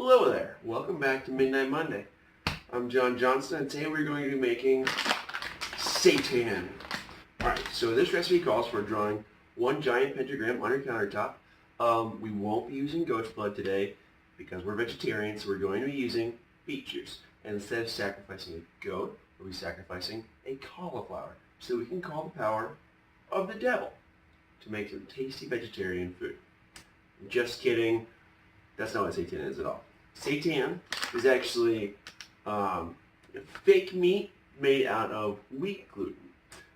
Hello there, welcome back to Midnight Monday. I'm John Johnson and today we're going to be making seitan. Alright, so this recipe calls for drawing one giant pentagram on your countertop. We won't be using goat's blood today because we're vegetarian, so we're going to be using beet juice. And instead of sacrificing a goat, we'll be sacrificing a cauliflower so we can call the power of the devil to make some tasty vegetarian food. Just kidding. That's not what seitan is at all. Seitan is actually fake meat made out of wheat gluten,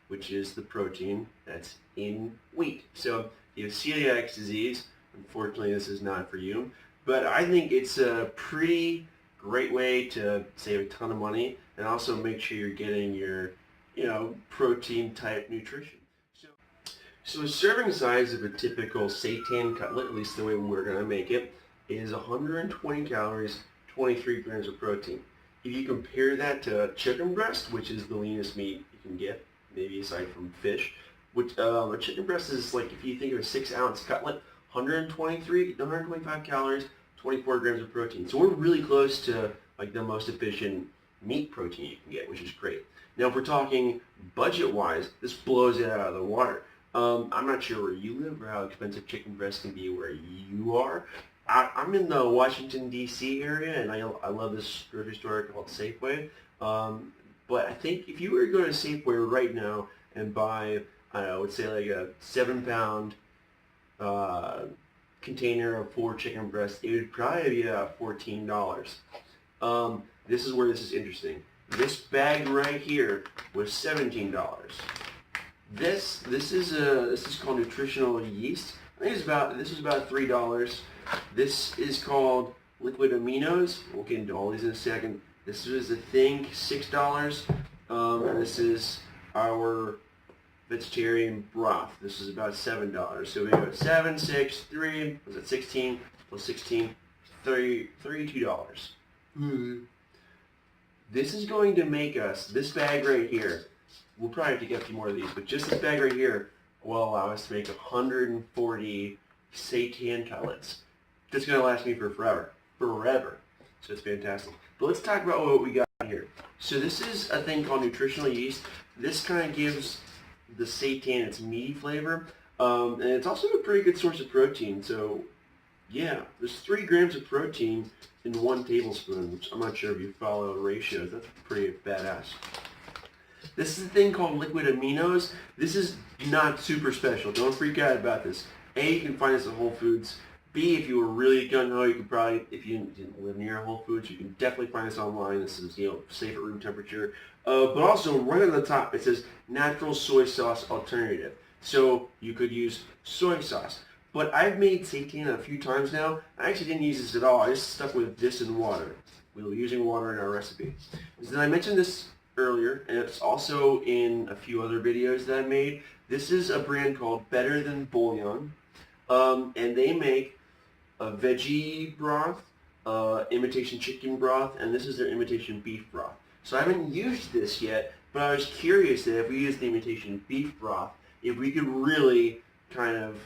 which is the protein that's in wheat. So if you have celiac disease, unfortunately this is not for you, but I think it's a pretty great way to save a ton of money and also make sure you're getting your, protein type nutrition. So a serving size of a typical seitan cutlet, at least the way we're going to make it, is 120 calories, 23 grams of protein. If you compare that to chicken breast, which is the leanest meat you can get, maybe aside from fish, which a chicken breast is like, if you think of a 6-ounce cutlet, 125 calories, 24 grams of protein. So we're really close to like the most efficient meat protein you can get, which is great. Now if we're talking budget-wise, this blows it out of the water. I'm not sure where you live or how expensive chicken breast can be where you are. I'm in the Washington, D.C. area, and I love this grocery store called Safeway. But I think if you were to go to Safeway right now and buy, I would say like a 7-pound container of 4 chicken breasts, it would probably be about $14. This is where this is interesting. This bag right here was $17. This is called nutritional yeast. I think this is about $3. This is called liquid aminos. We'll get into all these in a second. This is, I think, $6. And this is our vegetarian broth. This is about $7. So we go 7, 6, 3. Was it 16 plus 16? $32. This is going to make us, this bag right here, we'll probably have to get a few more of these, but just this bag right here will allow us to make 140 seitan cutlets. That's going to last me for forever. So it's fantastic. But let's talk about what we got here. So this is a thing called nutritional yeast. This kind of gives the seitan its meaty flavor, and it's also a pretty good source of protein. So yeah, there's 3 grams of protein in 1 tablespoon, which I'm not sure if you follow ratios. That's pretty badass. This is a thing called liquid aminos. This is not super special. Don't freak out about this. A, you can find this at Whole Foods. B, if you were really gung-ho, you could probably, if you didn't live near Whole Foods, you can definitely find this online. This is, safe at room temperature. But also, right on the top, it says natural soy sauce alternative. So you could use soy sauce. But I've made seitan a few times now. I actually didn't use this at all. I just stuck with this and water. We were using water in our recipe. So then I mentioned this earlier, and it's also in a few other videos that I made. This is a brand called Better Than Bouillon, and they make a veggie broth, imitation chicken broth, and this is their imitation beef broth. So I haven't used this yet, but I was curious that if we use the imitation beef broth, if we could really kind of,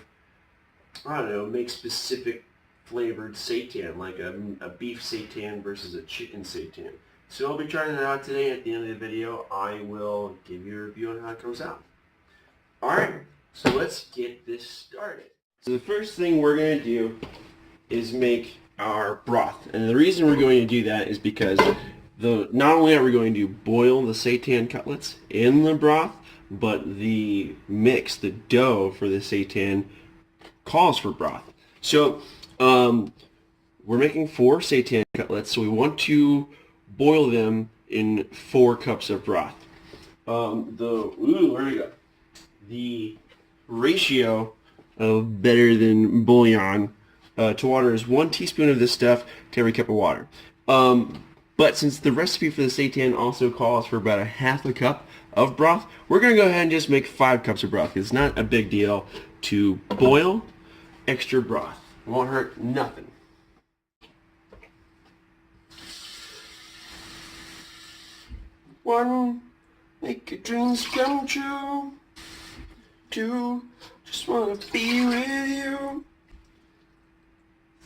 I don't know, make specific flavored seitan, like a beef seitan versus a chicken seitan. So I'll be trying that out today. At the end of the video, I will give you a review on how it comes out. Alright, so let's get this started. So the first thing we're going to do is make our broth. And the reason we're going to do that is because not only are we going to boil the seitan cutlets in the broth, but the mix, the dough for the seitan calls for broth. So we're making 4 seitan cutlets, so we want to boil them in 4 cups of broth. Where we go? The ratio of Better Than Bouillon to water is 1 teaspoon of this stuff to every cup of water. But since the recipe for the seitan also calls for about a half a cup of broth, we're going to go ahead and just make 5 cups of broth. It's not a big deal to boil extra broth. It won't hurt nothing. One, make your dreams come true. 2, just wanna be with you.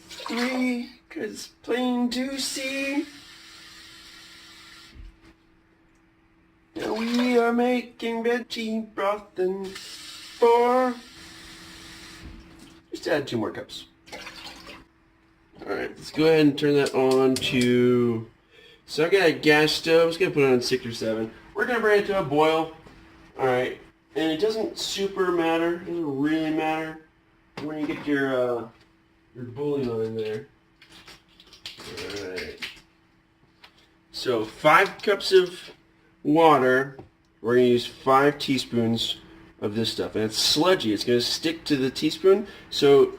3, 'cause it's plain to see. Now we are making veggie broth and just add 2 more cups. Alright, let's go ahead and turn that on to... So I got a gas stove. I'm just going to put it on 6 or 7. We're going to bring it to a boil. Alright, and it doesn't super matter. It doesn't really matter when you get your bouillon in there. Alright. So 5 cups of water. We're going to use 5 teaspoons of this stuff. And it's sludgy. It's going to stick to the teaspoon. So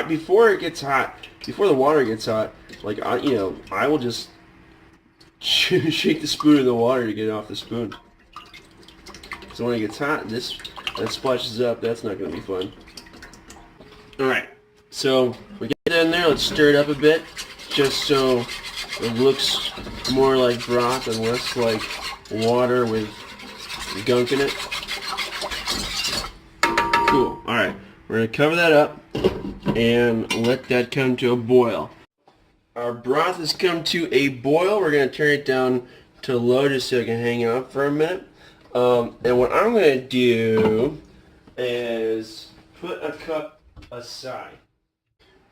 before it gets hot, before the water gets hot, like I will just shake the spoon in the water to get it off the spoon. So when it gets hot, that splashes up. That's not going to be fun. Alright, so we get that in there. Let's stir it up a bit, just so it looks more like broth and less like water with gunk in it. Cool. Alright, we're going to cover that up and let that come to a boil. Our broth has come to a boil. We're going to turn it down to low just so it can hang out for a minute. And what I'm going to do is put a cup aside.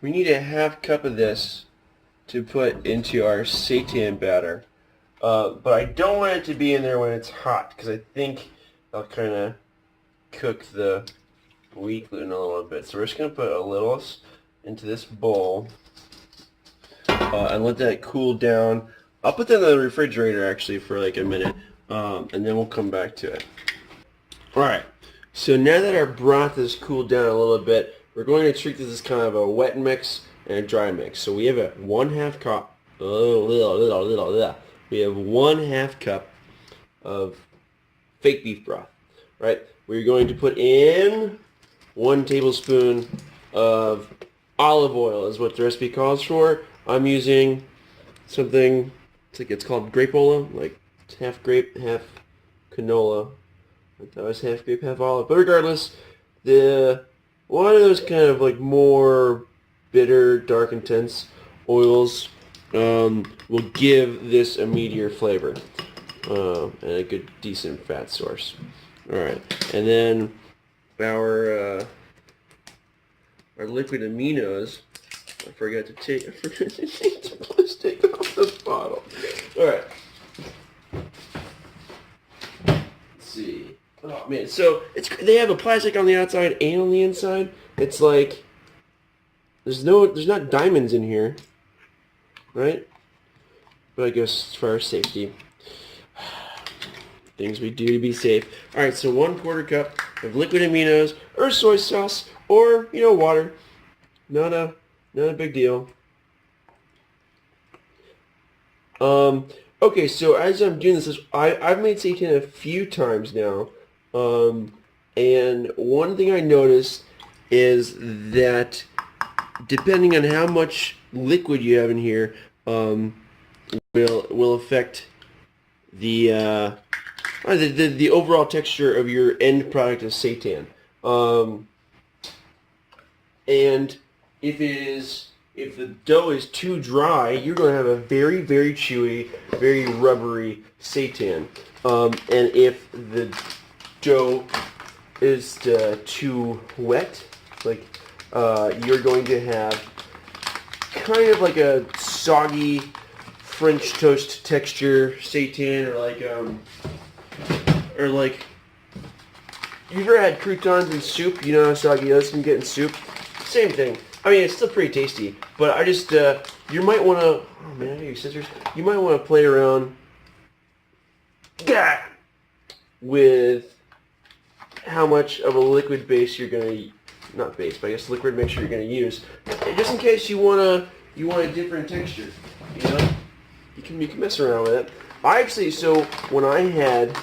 We need a ½ cup of this to put into our seitan batter. But I don't want it to be in there when it's hot, because I think I'll kind of cook the wheat gluten a little bit. So we're just going to put a little into this bowl and let that cool down. I'll put that in the refrigerator actually for like a minute, and then we'll come back to it. Alright, so now that our broth has cooled down a little bit, we're going to treat this as kind of a wet mix and a dry mix. So we have a 1/2 cup. We have 1/2 cup of fake beef broth. Right? We're going to put in 1 tablespoon of olive oil, is what the recipe calls for. I'm using something, it's called grapeola, like half grape, half canola. I thought it was half grape, half olive. But regardless, one of those kind of like more bitter, dark, intense oils will give this a meatier flavor and a good, decent fat source. All right, and then our liquid aminos. I forgot to take the plastic off the bottle. All right. Let's see. Oh man, so they have a plastic on the outside and on the inside. It's like there's not diamonds in here, right? But I guess as far as safety, things we do to be safe. All right, so 1/4 cup of liquid aminos or soy sauce or water. Not a big deal. Okay, so as I'm doing this, I've made seitan a few times now, and one thing I noticed is that depending on how much liquid you have in here, will affect the overall texture of your end product of seitan. And if the dough is too dry, you're going to have a very, very chewy, very rubbery seitan. And if the dough is too wet, like you're going to have kind of like a soggy French toast texture seitan, or like you've ever had croutons in soup? You know how soggy those can get in soup? Same thing. I mean, it's still pretty tasty, but I just, you might want to, oh man, I got your scissors. You might want to play around with how much of a liquid base you're going to, not base, but I guess liquid mixture you're going to use, just in case you want a different texture, You can mess around with it. So when I had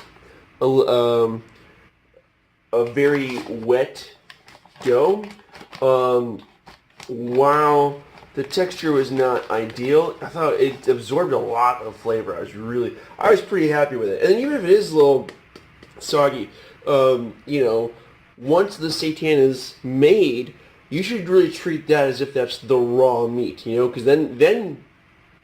a very wet dough, while the texture was not ideal, I thought it absorbed a lot of flavor. I was pretty happy with it. And even if it is a little soggy, once the seitan is made, you should really treat that as if that's the raw meat, you know, because then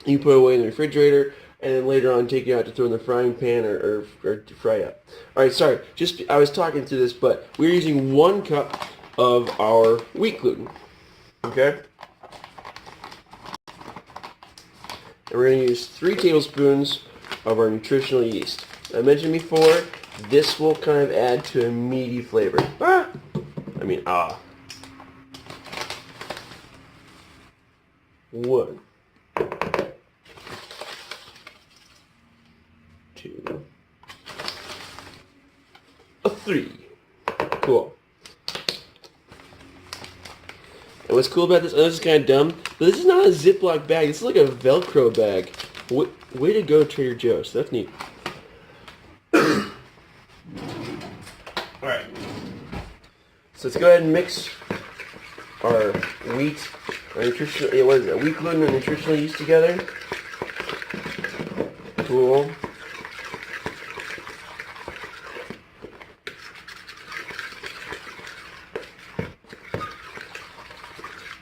you put it away in the refrigerator, and then later on take it out to throw in the frying pan or to fry up. All right, sorry, I was talking through this, but we're using 1 cup of our wheat gluten, okay? And we're going to use 3 tablespoons of our nutritional yeast. I mentioned before, this will kind of add to a meaty flavor. Ah. 1, 2, 3. Cool. And what's cool about this, this is kind of dumb, but this is not a Ziploc bag. This is like a Velcro bag. Way to go, Trader Joe's. That's neat. Alright. So let's go ahead and mix our wheat, wheat gluten and nutritional yeast together. Cool.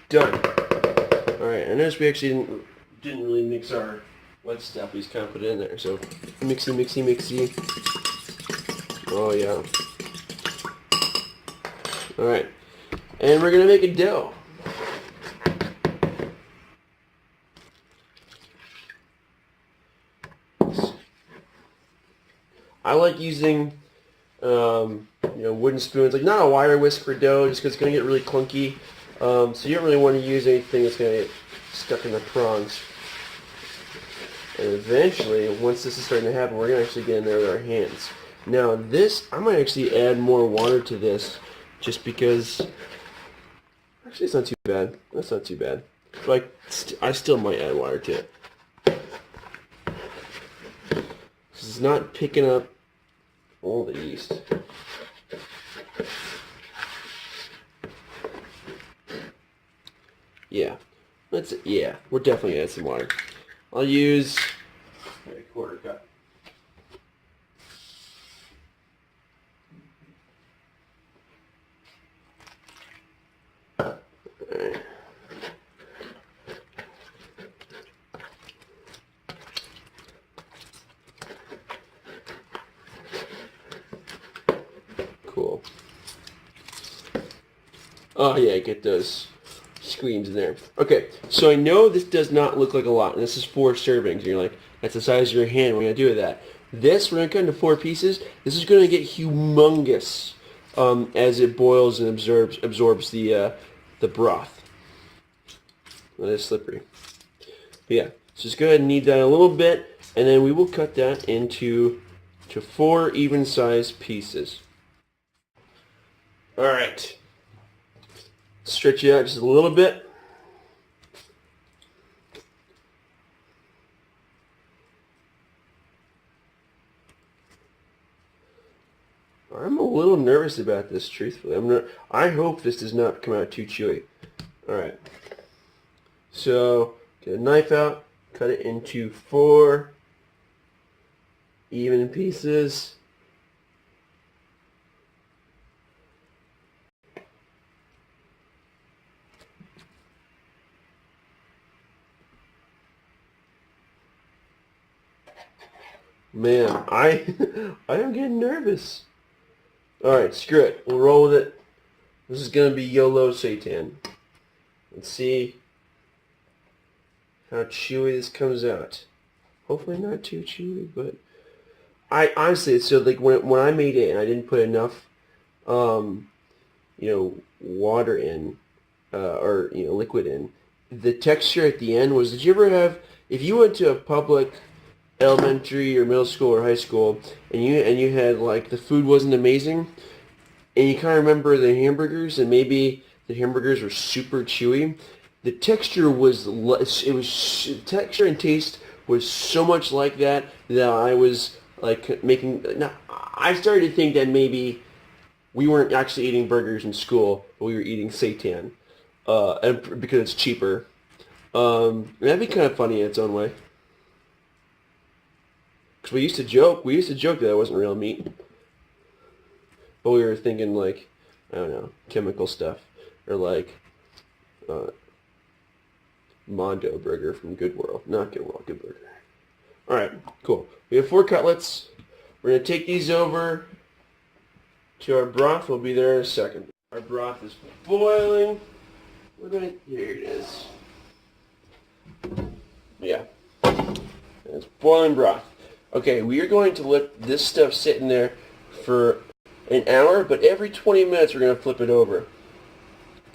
Done. Alright, I noticed we actually didn't really mix our wet stuff. We just kind of put it in there. So, mixy, mixy, mixy. Oh, yeah. Alright. And we're going to make a dough. I like using, wooden spoons. Like, not a wire whisk for dough, just because it's going to get really clunky. So you don't really want to use anything that's going to get stuck in the prongs. And eventually, once this is starting to happen, we're going to actually get in there with our hands. Now this, I might actually add more water to this, just because, actually it's not too bad. That's not too bad. Like, I still might add water to it. This is not picking up all the yeast. Yeah, we're definitely gonna add some water. I'll use a 1/4 cup. Alright. Cool. Oh yeah, get those screams in there. Okay, so I know this does not look like a lot, and this is 4 servings. And you're like, that's the size of your hand. What are you going to do with that? This, we're going to cut into 4 pieces. This is going to get humongous as it boils and absorbs the broth. Well, it's slippery. But yeah, so just go ahead and knead that a little bit, and then we will cut that into 4 even-sized pieces. All right. Stretch it out just a little bit. I'm a little nervous about this, truthfully. I hope this does not come out too chewy. Alright. So, get a knife out, cut it into 4 even pieces. Man, I am getting nervous. Alright, screw it. We'll roll with it. This is going to be YOLO Seitan. Let's see how chewy this comes out. Hopefully not too chewy, but I honestly, so like when I made it and I didn't put enough water in or liquid in, the texture at the end was, did you ever have, if you went to a public elementary or middle school or high school and you had, like, the food wasn't amazing and you kind of remember the hamburgers and maybe the hamburgers were super chewy, the texture was texture and taste was so much like that I was like I started to think that maybe we weren't actually eating burgers in school, but we were eating Seitan, and because it's cheaper. That'd be kind of funny in its own way. Because we used to joke that it wasn't real meat. But we were thinking, like, I don't know, chemical stuff. Or like uh, Mondo burger from Good World. Not Good World, Good Burger. Alright, cool. We have 4 cutlets. We're going to take these over to our broth. We'll be there in a second. Our broth is boiling. Here it is. Yeah. It's boiling broth. Okay, we are going to let this stuff sit in there for an hour, but every 20 minutes we're going to flip it over.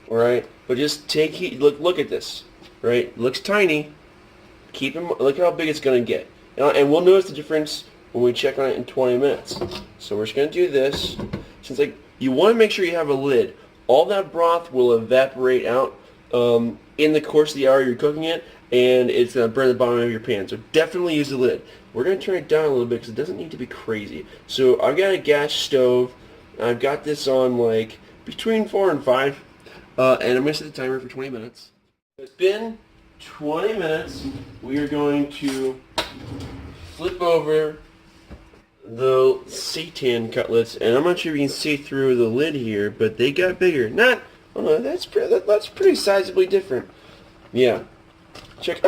Alright? But just take heat. Look at this. Right? It looks tiny. Look how big it's going to get. And we'll notice the difference when we check on it in 20 minutes. So we're just going to do this. Since you want to make sure you have a lid. All that broth will evaporate out in the course of the hour you're cooking it, and it's going to burn the bottom of your pan. So definitely use the lid. We're going to turn it down a little bit because it doesn't need to be crazy. So I've got a gas stove. I've got this on like between 4 and 5. And I'm going to set the timer for 20 minutes. It's been 20 minutes. We are going to flip over the seitan cutlets, and I'm not sure if you can see through the lid here, but they got bigger. Oh no, that's pretty sizably different. Yeah. Check.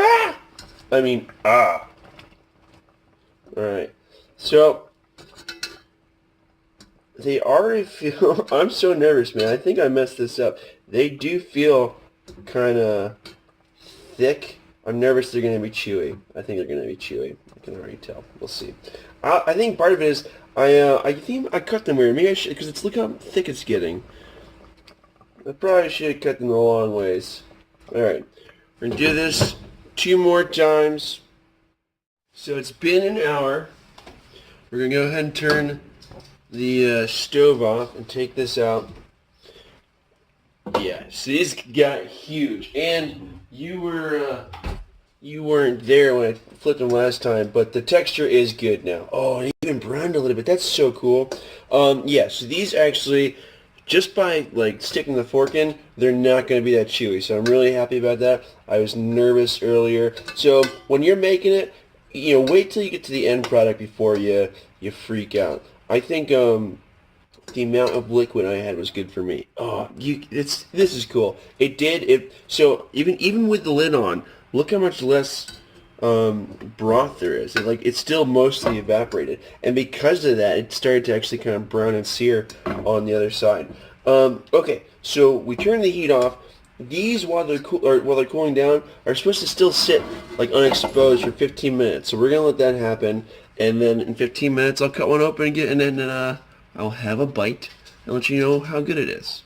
Alright. So, they already feel, I'm so nervous, man. I think I messed this up. They do feel kind of thick. I'm nervous they're going to be chewy. I think they're going to be chewy. I can already tell. We'll see. I think part of it is I think I cut them weird. Maybe I should, because look how thick it's getting. I probably should have cut them the long ways. Alright. We're going to do this 2 more times. So it's been an hour. We're going to go ahead and turn the stove off and take this out. Yeah, so these got huge. And you weren't there when I flipped them last time, but the texture is good now. Oh, and even browned a little bit. That's so cool. Yeah, so these actually, just by sticking the fork in, they're not going to be that chewy. So I'm really happy about that. I was nervous earlier. So when you're making it, wait till you get to the end product before you freak out. I think the amount of liquid I had was good for me. Oh, this is cool. So even with the lid on, look how much less broth there is. It's still mostly evaporated, and because of that, it started to actually kind of brown and sear on the other side. Okay, so we turn the heat off. These, while they're cooling down, are supposed to still sit unexposed for 15 minutes. So we're gonna let that happen, and then in 15 minutes I'll cut one open and then I'll have a bite and let you know how good it is.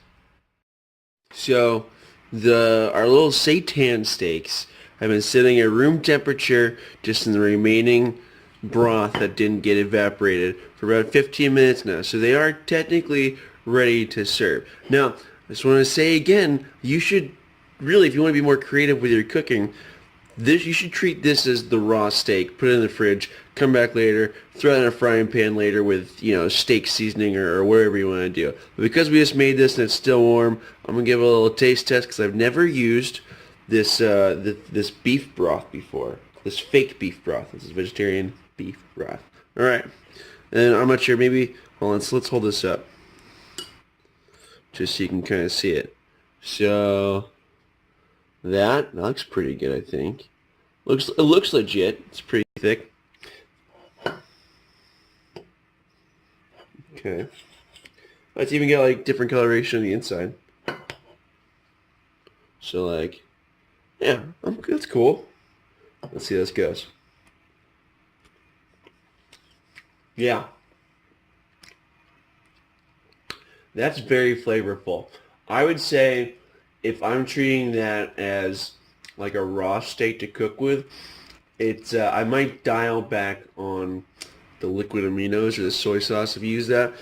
So our little seitan steaks have been sitting at room temperature, just in the remaining broth that didn't get evaporated, for about 15 minutes now. So they are technically ready to serve. Now, I just want to say again, you should really, if you want to be more creative with your cooking, you should treat this as the raw steak. Put it in the fridge, come back later, throw it in a frying pan later with, steak seasoning or whatever you want to do. But because we just made this and it's still warm, I'm going to give it a little taste test because I've never used this this beef broth before. This fake beef broth. This is vegetarian beef broth. All right. And I'm not sure, maybe, well, let's hold this up just so you can kind of see it. So that looks pretty good, I think. It looks legit. It's pretty thick. Okay. It's even got different coloration on the inside. So yeah, that's cool. Let's see how this goes. Yeah. That's very flavorful. I would say if I'm treating that as a raw steak to cook with, I might dial back on the liquid aminos or the soy sauce if you use that.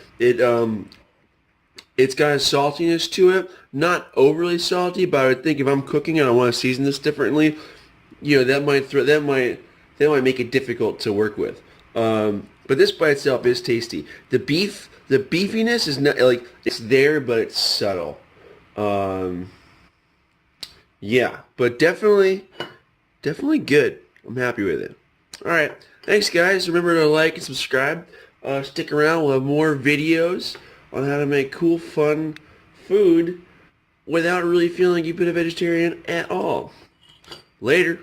It's got a saltiness to it, not overly salty, but I would think if I'm cooking and I want to season this differently, that might make it difficult to work with. But this by itself is tasty. The beefiness is not it's there, but it's subtle. Yeah, but definitely good. I'm happy with it. All right, thanks guys. Remember to like and subscribe. Stick around. We'll have more videos on how to make cool, fun food without really feeling like you've been a vegetarian at all. Later.